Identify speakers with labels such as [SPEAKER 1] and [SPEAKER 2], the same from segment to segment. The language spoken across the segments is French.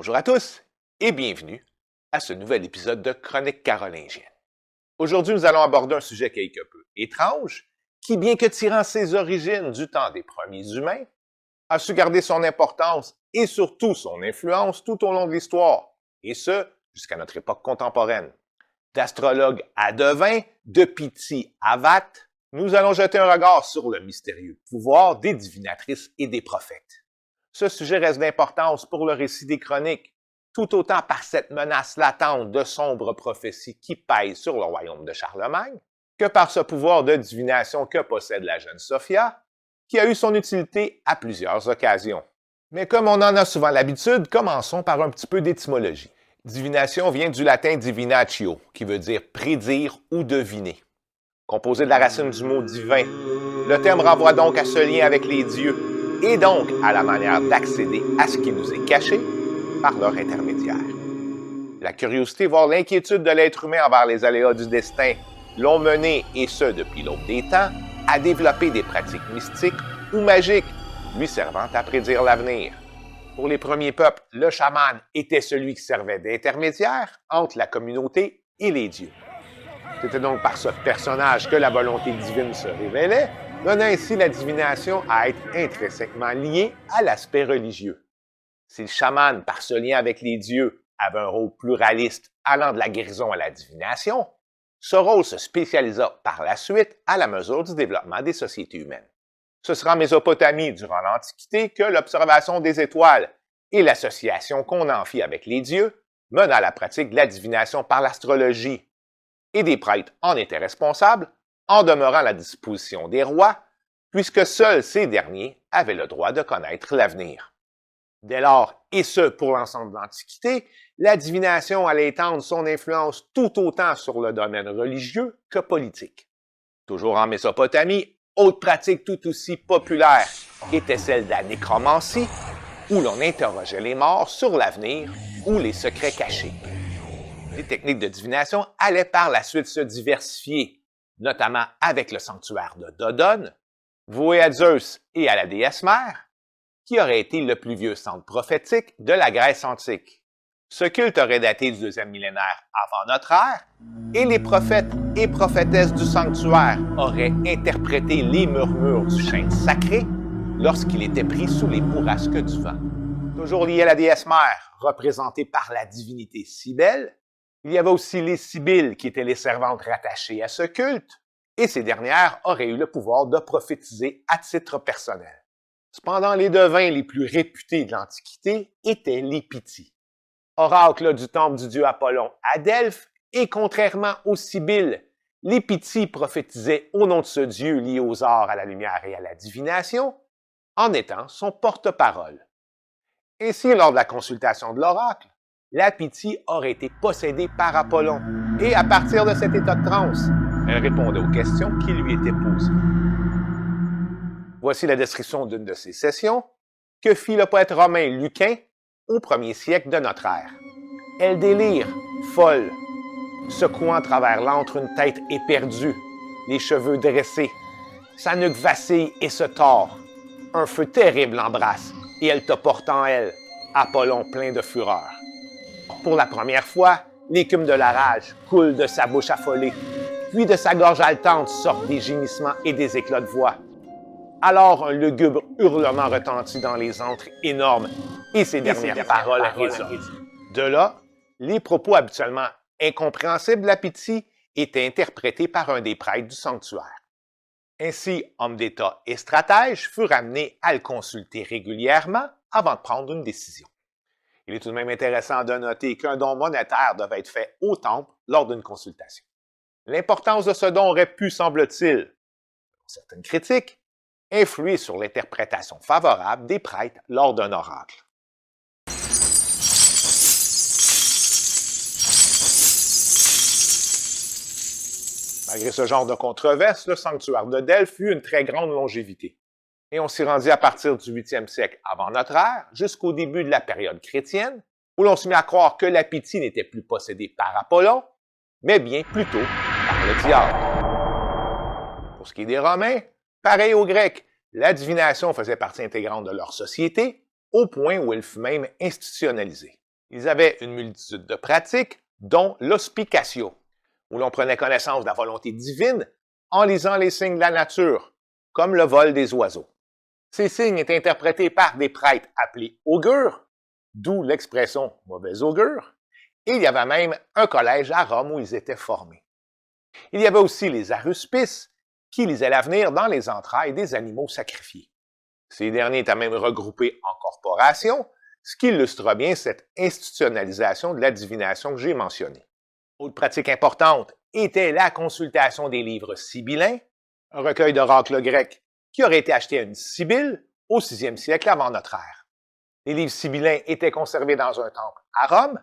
[SPEAKER 1] Bonjour à tous et bienvenue à ce nouvel épisode de Chroniques carolingiennes. Aujourd'hui, nous allons aborder un sujet quelque peu étrange qui, bien que tirant ses origines du temps des premiers humains, a su garder son importance et surtout son influence tout au long de l'histoire, et ce, jusqu'à notre époque contemporaine. D'astrologue à devin, de Pythie à Vath, nous allons jeter un regard sur le mystérieux pouvoir des divinatrices et des prophètes. Ce sujet reste d'importance pour le récit des chroniques, tout autant par cette menace latente de sombres prophéties qui pèsent sur le royaume de Charlemagne, que par ce pouvoir de divination que possède la jeune Sophia, qui a eu son utilité à plusieurs occasions. Mais comme on en a souvent l'habitude, commençons par un petit peu d'étymologie. Divination vient du latin divinatio, qui veut dire prédire ou deviner. Composé de la racine du mot divin, le terme renvoie donc à ce lien avec les dieux, et donc à la manière d'accéder à ce qui nous est caché par leur intermédiaire. La curiosité, voire l'inquiétude de l'être humain envers les aléas du destin l'ont mené, et ce depuis l'aube des temps, à développer des pratiques mystiques ou magiques, lui servant à prédire l'avenir. Pour les premiers peuples, le chaman était celui qui servait d'intermédiaire entre la communauté et les dieux. C'était donc par ce personnage que la volonté divine se révélait, donnant ainsi la divination à être intrinsèquement liée à l'aspect religieux. Si le chaman, par ce lien avec les dieux, avait un rôle pluraliste allant de la guérison à la divination, ce rôle se spécialisa par la suite à la mesure du développement des sociétés humaines. Ce sera en Mésopotamie, durant l'Antiquité, que l'observation des étoiles et l'association qu'on en fit avec les dieux mena à la pratique de la divination par l'astrologie, et des prêtres en étaient responsables, en demeurant à la disposition des rois, puisque seuls ces derniers avaient le droit de connaître l'avenir. Dès lors, et ce pour l'ensemble de l'Antiquité, la divination allait étendre son influence tout autant sur le domaine religieux que politique. Toujours en Mésopotamie, autre pratique tout aussi populaire était celle de la nécromancie, où l'on interrogeait les morts sur l'avenir ou les secrets cachés. Les techniques de divination allaient par la suite se diversifier, notamment avec le sanctuaire de Dodone, voué à Zeus et à la déesse mère, qui aurait été le plus vieux centre prophétique de la Grèce antique. Ce culte aurait daté du 2e millénaire avant notre ère, et les prophètes et prophétesses du sanctuaire auraient interprété les murmures du chêne sacré lorsqu'il était pris sous les bourrasques du vent. Toujours lié à la déesse mère, représentée par la divinité Cybèle, il y avait aussi les Sibylles qui étaient les servantes rattachées à ce culte, et ces dernières auraient eu le pouvoir de prophétiser à titre personnel. Cependant, les devins les plus réputés de l'Antiquité étaient les Pythies, oracle du temple du dieu Apollon à Delphes, et contrairement aux Sibylles, les Pythies prophétisaient au nom de ce dieu lié aux arts, à la lumière et à la divination, en étant son porte-parole. Ainsi, lors de la consultation de l'oracle, la Pythie aurait été possédée par Apollon, et à partir de cet état de transe, elle répondait aux questions qui lui étaient posées. Voici la description d'une de ces sessions que fit le poète romain Lucain au 1er siècle de notre ère. Elle délire, folle, secouant à travers l'antre une tête éperdue, les cheveux dressés. Sa nuque vacille et se tord. Un feu terrible l'embrasse, et elle te porte en elle, Apollon plein de fureur. Pour la première fois, l'écume de la rage coule de sa bouche affolée, puis de sa gorge haletante sortent des gémissements et des éclats de voix. Alors un lugubre hurlement retentit dans les antres énormes, et ses dernières paroles résonnent. De là, les propos habituellement incompréhensibles de la Pythie étaient interprétés par un des prêtres du sanctuaire. Ainsi, hommes d'État et stratèges furent amenés à le consulter régulièrement avant de prendre une décision. Il est tout de même intéressant de noter qu'un don monétaire devait être fait au temple lors d'une consultation. L'importance de ce don aurait pu, semble-t-il, pour certaines critiques, influer sur l'interprétation favorable des prêtres lors d'un oracle. Malgré ce genre de controverse, le sanctuaire de Delphes eut une très grande longévité. Et on s'y rendit à partir du 8e siècle avant notre ère, jusqu'au début de la période chrétienne, où l'on se mit à croire que la Pythie n'était plus possédée par Apollon, mais bien plutôt par le diable. Pour ce qui est des Romains, pareil aux Grecs, la divination faisait partie intégrante de leur société, au point où elle fut même institutionnalisée. Ils avaient une multitude de pratiques, dont l'hospicatio, où l'on prenait connaissance de la volonté divine en lisant les signes de la nature, comme le vol des oiseaux. Ces signes étaient interprétés par des prêtres appelés augures, d'où l'expression « mauvais augure », et il y avait même un collège à Rome où ils étaient formés. Il y avait aussi les aruspices, qui lisaient l'avenir dans les entrailles des animaux sacrifiés. Ces derniers étaient même regroupés en corporations, ce qui illustre bien cette institutionnalisation de la divination que j'ai mentionnée. Autre pratique importante était la consultation des livres sibyllins, un recueil d'oracles grecs qui aurait été acheté à une sibylle au 6e siècle avant notre ère. Les livres sibyllins étaient conservés dans un temple à Rome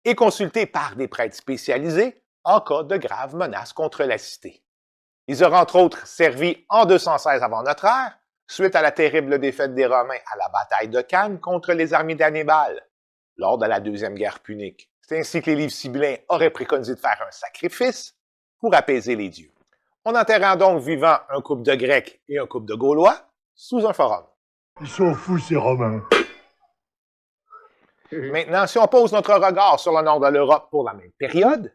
[SPEAKER 1] et consultés par des prêtres spécialisés en cas de graves menaces contre la cité. Ils auraient entre autres servi en 216 avant notre ère, suite à la terrible défaite des Romains à la bataille de Cannes contre les armées d'Hannibal, lors de la Deuxième Guerre punique. C'est ainsi que les livres sibyllins auraient préconisé de faire un sacrifice pour apaiser les dieux. On enterrait donc vivant un couple de Grecs et un couple de Gaulois sous un forum.
[SPEAKER 2] Ils sont fous, ces Romains.
[SPEAKER 1] Maintenant, si on pose notre regard sur le nord de l'Europe pour la même période,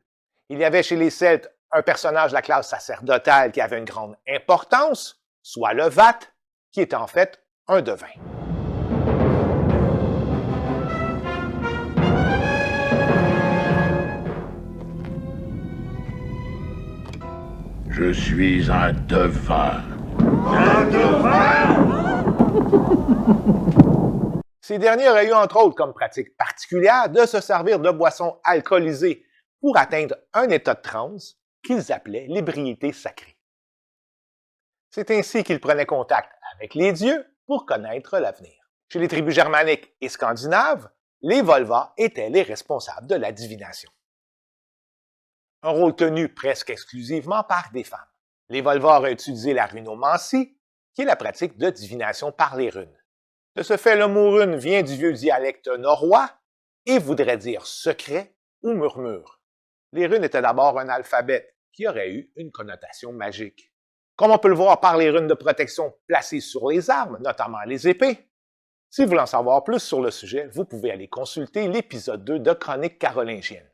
[SPEAKER 1] il y avait chez les Celtes un personnage de la classe sacerdotale qui avait une grande importance, soit le vat, qui est en fait un devin.
[SPEAKER 2] Je suis un devin. Un devin?
[SPEAKER 1] Ces derniers auraient eu entre autres comme pratique particulière de se servir de boissons alcoolisées pour atteindre un état de transe qu'ils appelaient l'ébriété sacrée. C'est ainsi qu'ils prenaient contact avec les dieux pour connaître l'avenir. Chez les tribus germaniques et scandinaves, les Volva étaient les responsables de la divination. Un rôle tenu presque exclusivement par des femmes. Les Volva auraient utilisé la runomancie, qui est la pratique de divination par les runes. De ce fait, le mot rune vient du vieux dialecte norrois et voudrait dire secret ou murmure. Les runes étaient d'abord un alphabet qui aurait eu une connotation magique. Comme on peut le voir par les runes de protection placées sur les armes, notamment les épées. Si vous voulez en savoir plus sur le sujet, vous pouvez aller consulter l'épisode 2 de Chroniques carolingiennes.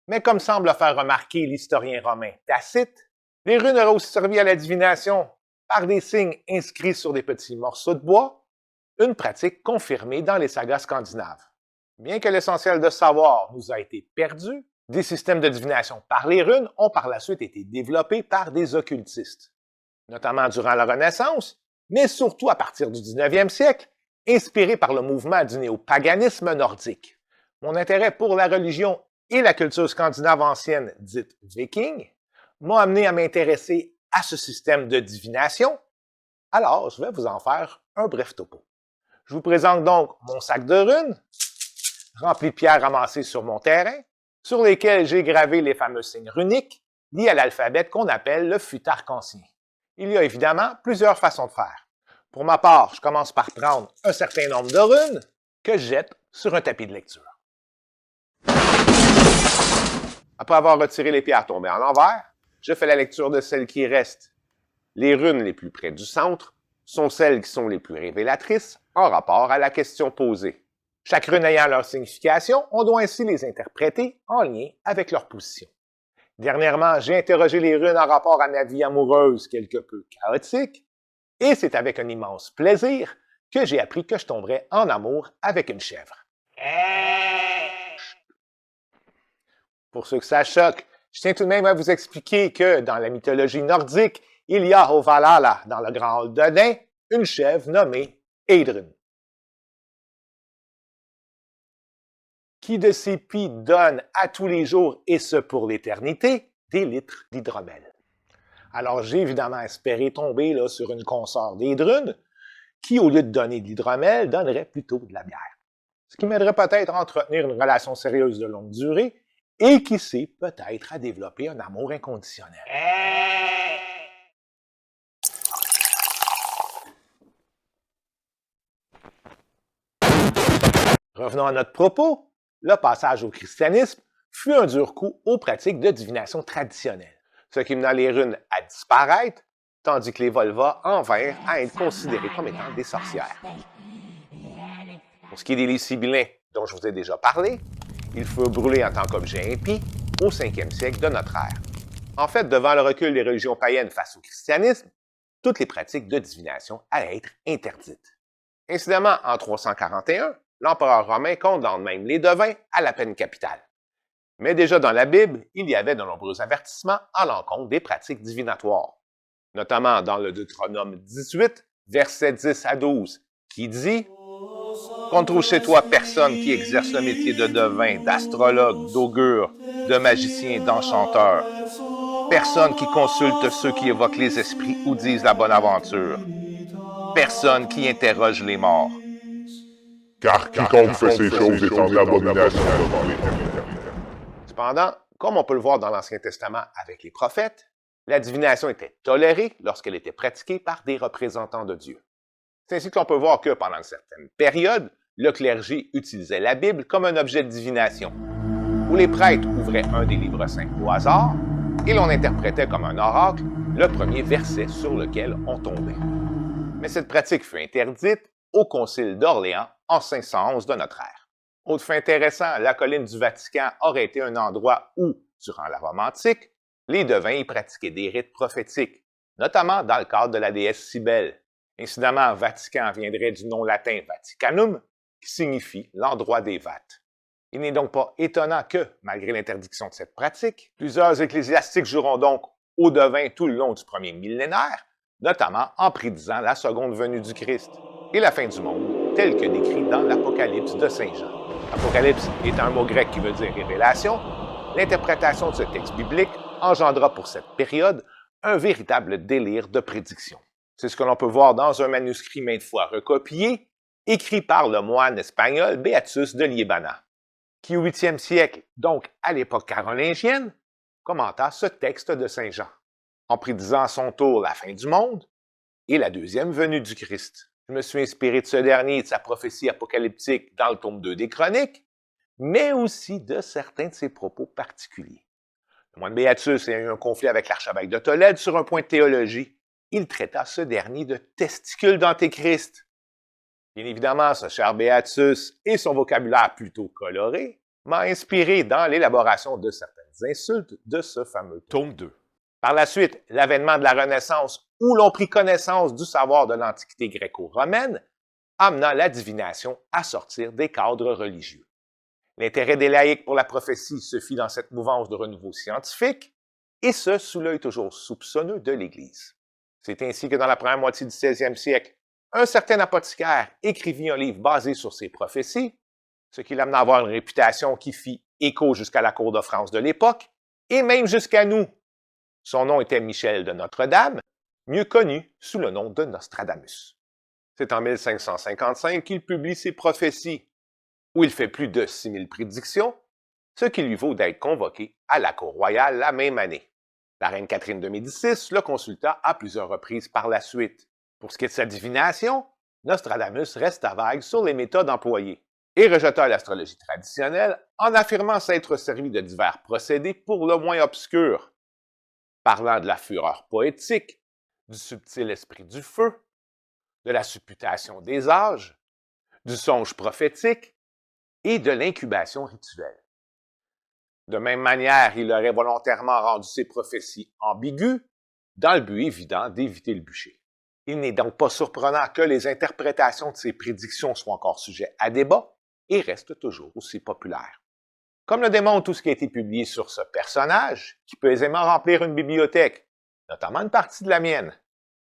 [SPEAKER 1] Mais comme semble faire remarquer l'historien romain Tacite, les runes auraient aussi servi à la divination par des signes inscrits sur des petits morceaux de bois, une pratique confirmée dans les sagas scandinaves. Bien que l'essentiel de savoir nous a été perdu, des systèmes de divination par les runes ont par la suite été développés par des occultistes, notamment durant la Renaissance, mais surtout à partir du 19e siècle, inspirés par le mouvement du néopaganisme nordique. Mon intérêt pour la religion et la culture scandinave ancienne, dite viking, m'a amené à m'intéresser à ce système de divination. Alors, je vais vous en faire un bref topo. Je vous présente donc mon sac de runes, rempli de pierres ramassées sur mon terrain, sur lesquelles j'ai gravé les fameux signes runiques liés à l'alphabet qu'on appelle le futarque ancien. Il y a évidemment plusieurs façons de faire. Pour ma part, je commence par prendre un certain nombre de runes que je jette sur un tapis de lecture. Après avoir retiré les pierres tombées en l'envers, je fais la lecture de celles qui restent. Les runes les plus près du centre sont celles qui sont les plus révélatrices en rapport à la question posée. Chaque rune ayant leur signification, on doit ainsi les interpréter en lien avec leur position. Dernièrement, j'ai interrogé les runes en rapport à ma vie amoureuse quelque peu chaotique, et c'est avec un immense plaisir que j'ai appris que je tomberais en amour avec une chèvre. Pour ceux que ça choque, je tiens tout de même à vous expliquer que dans la mythologie nordique, il y a au Valhalla, dans le grand hall d'Odin, une chèvre nommée Eidrun, qui de ses pies donne à tous les jours, et ce pour l'éternité, des litres d'hydromel. Alors j'ai évidemment espéré tomber là, sur une consort d'Eidrun, qui au lieu de donner de l'hydromel, donnerait plutôt de la bière. Ce qui m'aiderait peut-être à entretenir une relation sérieuse de longue durée, et qui sait peut-être à développer un amour inconditionnel. Revenons à notre propos. Le passage au christianisme fut un dur coup aux pratiques de divination traditionnelles, ce qui mena les runes à disparaître, tandis que les Volva en vinrent à être considérées comme étant des sorcières. Pour ce qui est des livres sibyllins dont je vous ai déjà parlé, ils furent brûlés en tant qu'objets impies au 5e siècle de notre ère. En fait, devant le recul des religions païennes face au christianisme, toutes les pratiques de divination allaient être interdites. Incidemment, en 341, l'empereur romain condamne même les devins à la peine capitale. Mais déjà dans la Bible, il y avait de nombreux avertissements à l'encontre des pratiques divinatoires, notamment dans le Deutéronome 18, versets 10 à 12, qui dit « Qu'on ne trouve chez toi personne qui exerce le métier de devin, d'astrologue, d'augure, de magicien, d'enchanteur, personne qui consulte ceux qui évoquent les esprits ou disent la bonne aventure, personne qui interroge les morts.
[SPEAKER 2] Car quiconque fait ces choses est en abomination devant l'Éternel. »
[SPEAKER 1] Cependant, comme on peut le voir dans l'Ancien Testament avec les prophètes, la divination était tolérée lorsqu'elle était pratiquée par des représentants de Dieu. C'est ainsi que l'on peut voir que, pendant une certaine période, le clergé utilisait la Bible comme un objet de divination, où les prêtres ouvraient un des livres saints au hasard et l'on interprétait comme un oracle le premier verset sur lequel on tombait. Mais cette pratique fut interdite au Concile d'Orléans en 511 de notre ère. Autre fait intéressant, la colline du Vatican aurait été un endroit où, durant la Rome antique, les devins y pratiquaient des rites prophétiques, notamment dans le cadre de la déesse Cybèle. Incidemment, Vatican viendrait du nom latin Vaticanum, qui signifie l'endroit des vates. Il n'est donc pas étonnant que, malgré l'interdiction de cette pratique, plusieurs ecclésiastiques joueront donc aux devins tout le long du premier millénaire, notamment en prédisant la seconde venue du Christ et la fin du monde, tel que décrit dans l'Apocalypse de Saint Jean. Apocalypse est un mot grec qui veut dire révélation. L'interprétation de ce texte biblique engendra pour cette période un véritable délire de prédiction. C'est ce que l'on peut voir dans un manuscrit maintes fois recopié, écrit par le moine espagnol Beatus de Liébana, qui au 8e siècle, donc à l'époque carolingienne, commenta ce texte de Saint Jean, en prédisant à son tour la fin du monde et la deuxième venue du Christ. Je me suis inspiré de ce dernier et de sa prophétie apocalyptique dans le tome 2 des Chroniques, mais aussi de certains de ses propos particuliers. Le moine Beatus ayant eu un conflit avec l'archevêque de Tolède sur un point de théologie, il traita ce dernier de testicule d'antéchrist. Bien évidemment, ce cher Beatus et son vocabulaire plutôt coloré m'a inspiré dans l'élaboration de certaines insultes de ce fameux tome 2. Par la suite, l'avènement de la Renaissance, où l'on prit connaissance du savoir de l'Antiquité gréco-romaine, amena la divination à sortir des cadres religieux. L'intérêt des laïcs pour la prophétie se fit dans cette mouvance de renouveau scientifique, et ce, sous l'œil toujours soupçonneux de l'Église. C'est ainsi que dans la première moitié du 16e siècle, un certain apothicaire écrivit un livre basé sur ces prophéties, ce qui l'amena à avoir une réputation qui fit écho jusqu'à la cour de France de l'époque, et même jusqu'à nous. Son nom était Michel de Notre-Dame, mieux connu sous le nom de Nostradamus. C'est en 1555 qu'il publie ses prophéties, où il fait plus de 6000 prédictions, ce qui lui vaut d'être convoqué à la cour royale la même année. La reine Catherine de Médicis le consulta à plusieurs reprises par la suite. Pour ce qui est de sa divination, Nostradamus resta vague sur les méthodes employées et rejeta l'astrologie traditionnelle en affirmant s'être servi de divers procédés pour le moins obscurs, parlant de la fureur poétique, du subtil esprit du feu, de la supputation des âges, du songe prophétique et de l'incubation rituelle. De même manière, il aurait volontairement rendu ses prophéties ambiguës, dans le but évident d'éviter le bûcher. Il n'est donc pas surprenant que les interprétations de ses prédictions soient encore sujets à débat et restent toujours aussi populaires. Comme le démontre tout ce qui a été publié sur ce personnage, qui peut aisément remplir une bibliothèque, notamment une partie de la mienne,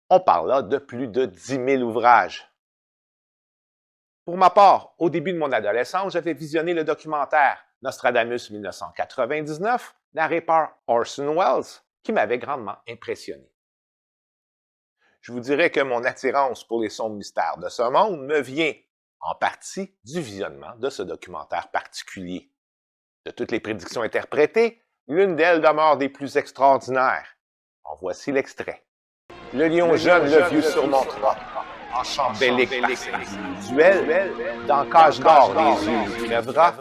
[SPEAKER 1] on parle là de plus de 10 000 ouvrages. Pour ma part, au début de mon adolescence, j'avais visionné le documentaire Nostradamus 1999, narré par Orson Welles, qui m'avait grandement impressionné. Je vous dirais que mon attirance pour les sombres mystères de ce monde me vient, en partie, du visionnement de ce documentaire particulier. De toutes les prédictions interprétées, l'une d'elles demeure des plus extraordinaires. En voici l'extrait. Le lion jeune, le vieux surmontera, en chambellique par ses individuels, dans cage d'or les yeux il crèvera,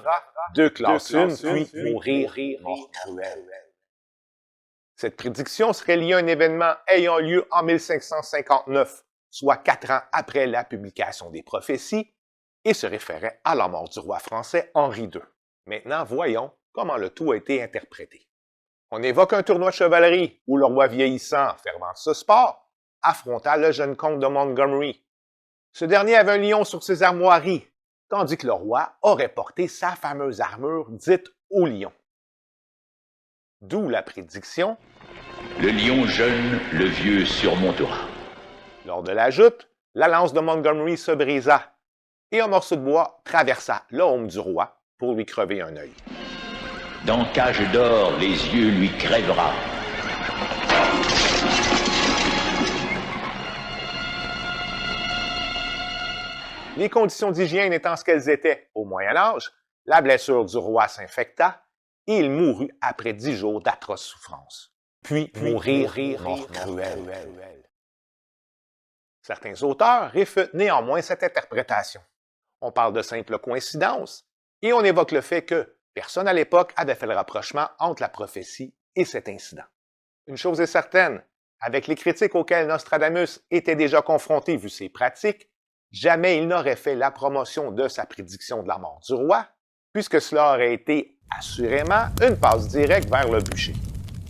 [SPEAKER 1] deux classes une, puis mourir, mort cruel. Cette prédiction serait liée à un événement ayant lieu en 1559, soit 4 ans après la publication des prophéties, et se référait à la mort du roi français Henri II. Maintenant, voyons comment le tout a été interprété. On évoque un tournoi de chevalerie où le roi vieillissant, fervent de ce sport, affronta le jeune comte de Montgomery. Ce dernier avait un lion sur ses armoiries, tandis que le roi aurait porté sa fameuse armure dite au lion. D'où la prédiction
[SPEAKER 3] « Le lion jeune, le vieux surmontera ».
[SPEAKER 1] Lors de la joute, la lance de Montgomery se brisa et un morceau de bois traversa l'aume du roi pour lui crever un œil.
[SPEAKER 3] Dans cage d'or, les yeux lui crèvera.
[SPEAKER 1] Les conditions d'hygiène étant ce qu'elles étaient au Moyen Âge, la blessure du roi s'infecta et il mourut après 10 jours d'atroces souffrances. Puis mourir mort cruel. Certains auteurs réfutent néanmoins cette interprétation. On parle de simple coïncidence et on évoque le fait que personne à l'époque avait fait le rapprochement entre la prophétie et cet incident. Une chose est certaine, avec les critiques auxquelles Nostradamus était déjà confronté vu ses pratiques, jamais il n'aurait fait la promotion de sa prédiction de la mort du roi, puisque cela aurait été assurément une passe directe vers le bûcher.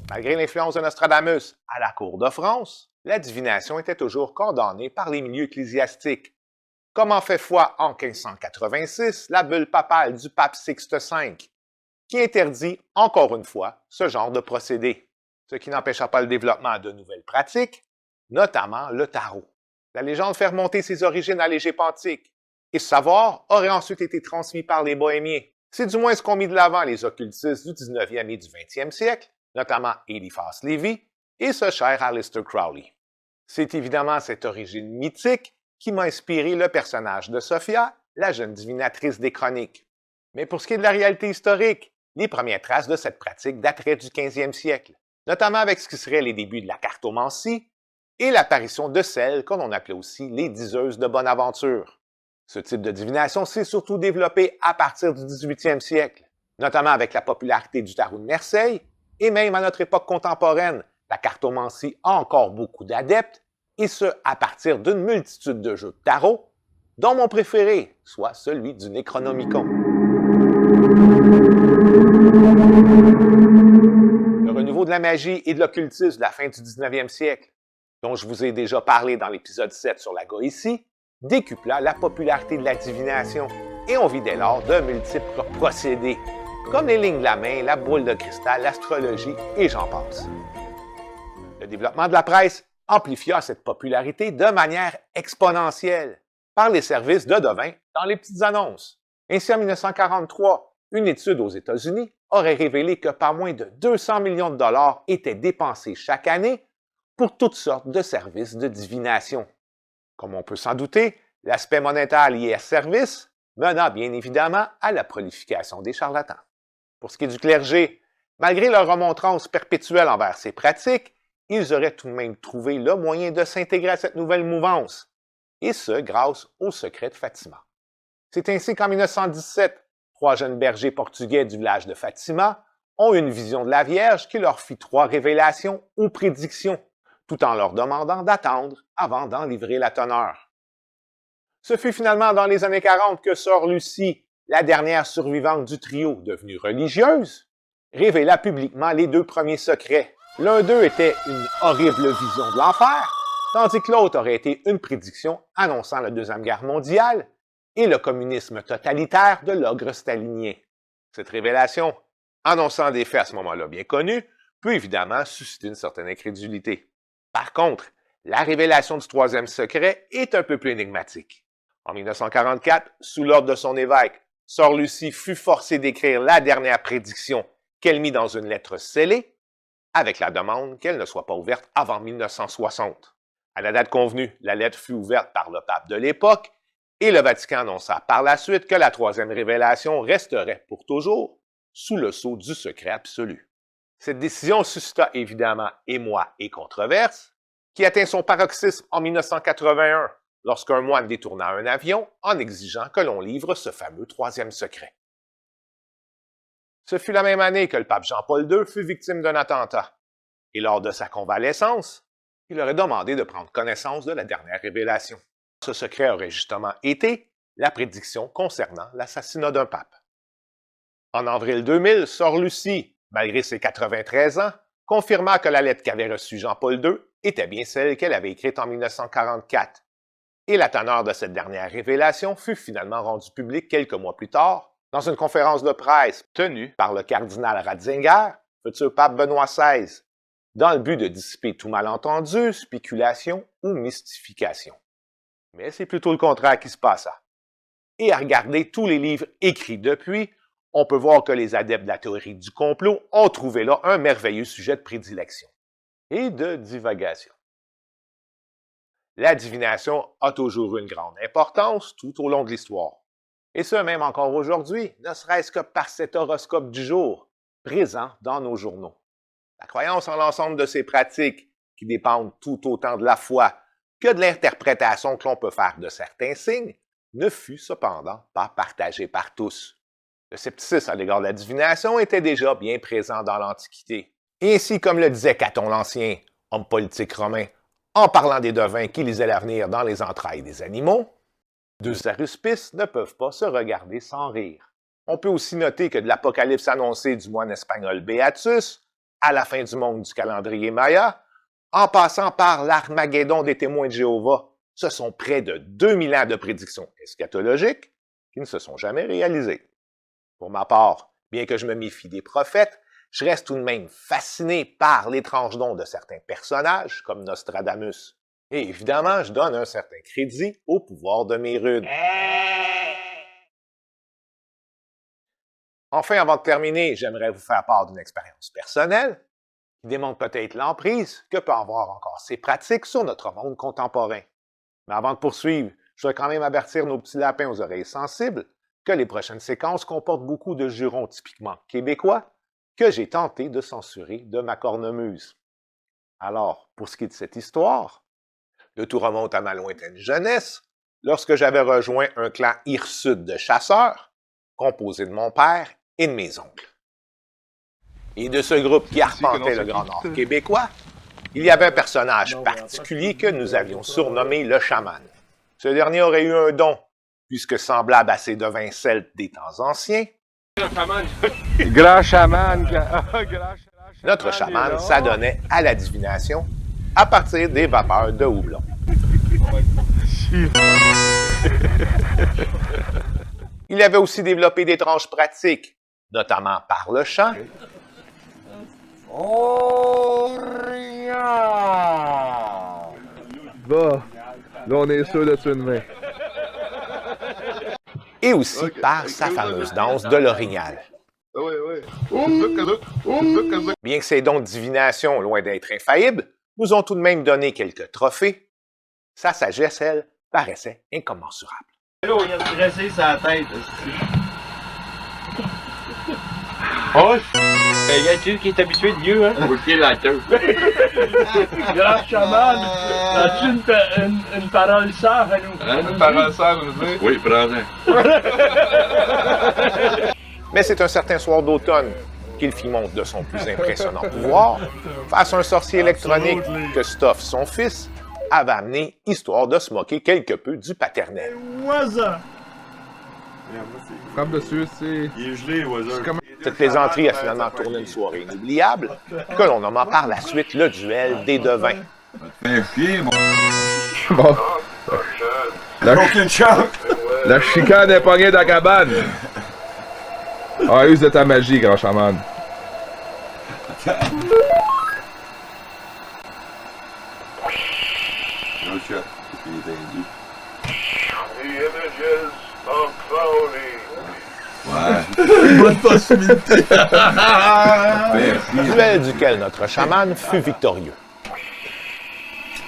[SPEAKER 1] Malgré l'influence de Nostradamus à la cour de France, la divination était toujours condamnée par les milieux ecclésiastiques, comme en fait foi en 1586 la bulle papale du pape Sixte V, qui interdit, encore une fois, ce genre de procédé, ce qui n'empêcha pas le développement de nouvelles pratiques, notamment le tarot. La légende fait remonter ses origines à l'Égypte antique, et ce savoir aurait ensuite été transmis par les bohémiens. C'est du moins ce qu'ont mis de l'avant les occultistes du 19e et du 20e siècle, notamment Eliphas Lévy et ce cher Aleister Crowley. C'est évidemment cette origine mythique qui m'a inspiré le personnage de Sophia, la jeune divinatrice des chroniques. Mais pour ce qui est de la réalité historique, les premières traces de cette pratique dateraient du 15e siècle, notamment avec ce qui serait les débuts de la cartomancie et l'apparition de celles qu'on appelait aussi les diseuses de bonne aventure. Ce type de divination s'est surtout développé à partir du 18e siècle, notamment avec la popularité du tarot de Marseille, et même à notre époque contemporaine, la cartomancie a encore beaucoup d'adeptes, et ce, à partir d'une multitude de jeux de tarot, dont mon préféré, soit celui du Necronomicon. Le renouveau de la magie et de l'occultisme de la fin du 19e siècle, dont je vous ai déjà parlé dans l'épisode 7 sur la Goétie, décupla la popularité de la divination, et on vit dès lors de multiples procédés, comme les lignes de la main, la boule de cristal, l'astrologie, et j'en passe. Le développement de la presse amplifia cette popularité de manière exponentielle par les services de devins dans les petites annonces. Ainsi, en 1943, une étude aux États-Unis aurait révélé que pas moins de 200 millions de dollars étaient dépensés chaque année pour toutes sortes de services de divination. Comme on peut s'en douter, l'aspect monétaire lié à ce service mena bien évidemment à la prolification des charlatans. Pour ce qui est du clergé, malgré leur remontrance perpétuelle envers ces pratiques, ils auraient tout de même trouvé le moyen de s'intégrer à cette nouvelle mouvance, et ce grâce au secret de Fatima. C'est ainsi qu'en 1917, 3 jeunes bergers portugais du village de Fatima ont eu une vision de la Vierge qui leur fit 3 révélations ou prédictions, tout en leur demandant d'attendre avant d'en livrer la teneur. Ce fut finalement dans les années 40 que sœur Lucie, la dernière survivante du trio devenue religieuse, révéla publiquement les 2 premiers secrets. L'un d'eux était une horrible vision de l'enfer, tandis que l'autre aurait été une prédiction annonçant la Deuxième Guerre mondiale et le communisme totalitaire de l'ogre stalinien. Cette révélation, annonçant des faits à ce moment-là bien connus, peut évidemment susciter une certaine incrédulité. Par contre, la révélation du 3e secret est un peu plus énigmatique. En 1944, sous l'ordre de son évêque, sœur Lucie fut forcée d'écrire la dernière prédiction qu'elle mit dans une lettre scellée, avec la demande qu'elle ne soit pas ouverte avant 1960. À la date convenue, la lettre fut ouverte par le pape de l'époque et le Vatican annonça par la suite que la 3e révélation resterait pour toujours sous le sceau du secret absolu. Cette décision suscita évidemment émoi et controverse, qui atteint son paroxysme en 1981, lorsqu'un moine détourna un avion en exigeant que l'on livre ce fameux 3e secret. Ce fut la même année que le pape Jean-Paul II fut victime d'un attentat, et lors de sa convalescence, il aurait demandé de prendre connaissance de la dernière révélation. Ce secret aurait justement été la prédiction concernant l'assassinat d'un pape. En avril 2000, Sœur Lucie, malgré ses 93 ans, confirma que la lettre qu'avait reçue Jean-Paul II était bien celle qu'elle avait écrite en 1944. Et la teneur de cette dernière révélation fut finalement rendue publique quelques mois plus tard dans une conférence de presse tenue par le cardinal Ratzinger, futur pape Benoît XVI, dans le but de dissiper tout malentendu, spéculation ou mystification. Mais c'est plutôt le contraire qui se passa. Et à regarder tous les livres écrits depuis, on peut voir que les adeptes de la théorie du complot ont trouvé là un merveilleux sujet de prédilection et de divagation. La divination a toujours eu une grande importance tout au long de l'histoire. Et ce, même encore aujourd'hui, ne serait-ce que par cet horoscope du jour, présent dans nos journaux. La croyance en l'ensemble de ces pratiques, qui dépendent tout autant de la foi que de l'interprétation que l'on peut faire de certains signes, ne fut cependant pas partagée par tous. Le scepticisme à l'égard de la divination était déjà bien présent dans l'Antiquité. Et ainsi, comme le disait Caton l'Ancien, homme politique romain, en parlant des devins qui lisaient l'avenir dans les entrailles des animaux, deux aruspices ne peuvent pas se regarder sans rire. On peut aussi noter que de l'Apocalypse annoncé du moine espagnol Beatus, à la fin du monde du calendrier Maya, en passant par l'Armageddon des témoins de Jéhovah, ce sont près de 2000 ans de prédictions eschatologiques qui ne se sont jamais réalisées. Pour ma part, bien que je me méfie des prophètes, je reste tout de même fasciné par l'étrange don de certains personnages, comme Nostradamus. Et évidemment, je donne un certain crédit au pouvoir de mes runes. Enfin, avant de terminer, j'aimerais vous faire part d'une expérience personnelle qui démontre peut-être l'emprise que peut avoir encore ces pratiques sur notre monde contemporain. Mais avant de poursuivre, je dois quand même avertir nos petits lapins aux oreilles sensibles que les prochaines séquences comportent beaucoup de jurons typiquement québécois que j'ai tenté de censurer de ma cornemuse. Alors, pour ce qui est de cette histoire, le tout remonte à ma lointaine jeunesse, lorsque j'avais rejoint un clan hirsute de chasseurs, composé de mon père et de mes oncles. Et de ce groupe qui arpentait le Grand Nord québécois, il y avait un personnage particulier que nous avions surnommé le chaman. Ce dernier aurait eu un don, puisque semblable à ces devins celtes des temps anciens,
[SPEAKER 4] Grand chaman.
[SPEAKER 1] notre chaman s'adonnait à la divination à partir des vapeurs de houblon. Il avait aussi développé d'étranges pratiques, notamment par le chant,
[SPEAKER 4] Bah, là on est sûr de tuer une main.
[SPEAKER 1] et aussi par sa fameuse danse de l'orignal. Bien que ces dons de divination, loin d'être infaillibles, nous ont tout de même donné quelques trophées, sa sagesse, elle, paraissait incommensurable.
[SPEAKER 5] Là, il a stressé sa tête.
[SPEAKER 6] Oh, il y a tu qui est habitué de Dieu, hein?
[SPEAKER 5] Ok, la queue.
[SPEAKER 6] Grand chaman, as-tu une parole sœur à nous?
[SPEAKER 5] Une parole sœur, vous dire? Oui, prends-en.
[SPEAKER 1] Mais c'est un certain soir d'automne qu'il fit montre de son plus impressionnant pouvoir face à un sorcier électronique que Stuff, son fils, avait amené histoire de se moquer quelque peu du paternel.
[SPEAKER 4] Frappe dessus, c'est.
[SPEAKER 5] Il est gelé, oiseau.
[SPEAKER 1] Cette plaisanterie a finalement tourné une soirée inoubliable, que l'on nomma par la suite le duel des devins.
[SPEAKER 5] Fais chier, mon.
[SPEAKER 4] Bon.
[SPEAKER 5] Aucune chance.
[SPEAKER 4] La chicane est pognée dans la cabane. Ah, use de ta magie, grand chaman.
[SPEAKER 5] Un shot. Il est perdu. Bonne possibilité.
[SPEAKER 1] Duel duquel notre chaman fut victorieux.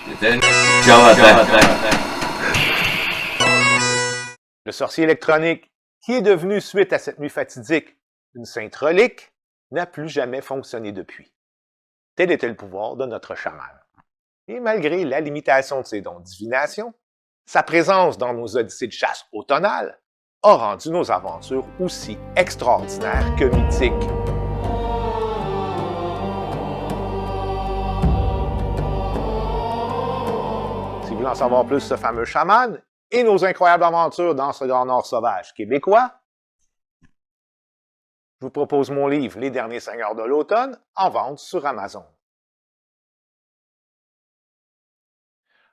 [SPEAKER 5] C'était une charlatan.
[SPEAKER 1] Le sorcier électronique, qui est devenu, suite à cette nuit fatidique, une sainte relique, n'a plus jamais fonctionné depuis. Tel était le pouvoir de notre chaman. Et malgré la limitation de ses dons de divination, sa présence dans nos odyssées de chasse automnales a rendu nos aventures aussi extraordinaires que mythiques. Si vous voulez en savoir plus sur ce fameux chaman, et nos incroyables aventures dans ce Grand Nord sauvage québécois, je vous propose mon livre « Les derniers seigneurs de l'automne » en vente sur Amazon.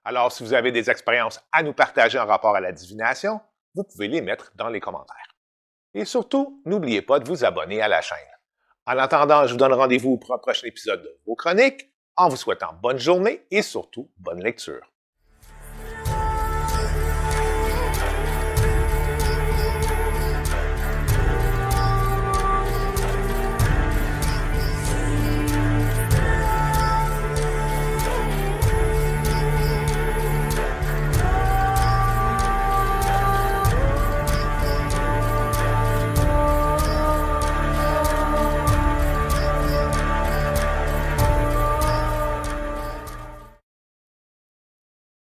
[SPEAKER 1] Alors, si vous avez des expériences à nous partager en rapport à la divination, vous pouvez les mettre dans les commentaires. Et surtout, n'oubliez pas de vous abonner à la chaîne. En attendant, je vous donne rendez-vous pour un prochain épisode de vos chroniques, en vous souhaitant bonne journée et surtout bonne lecture.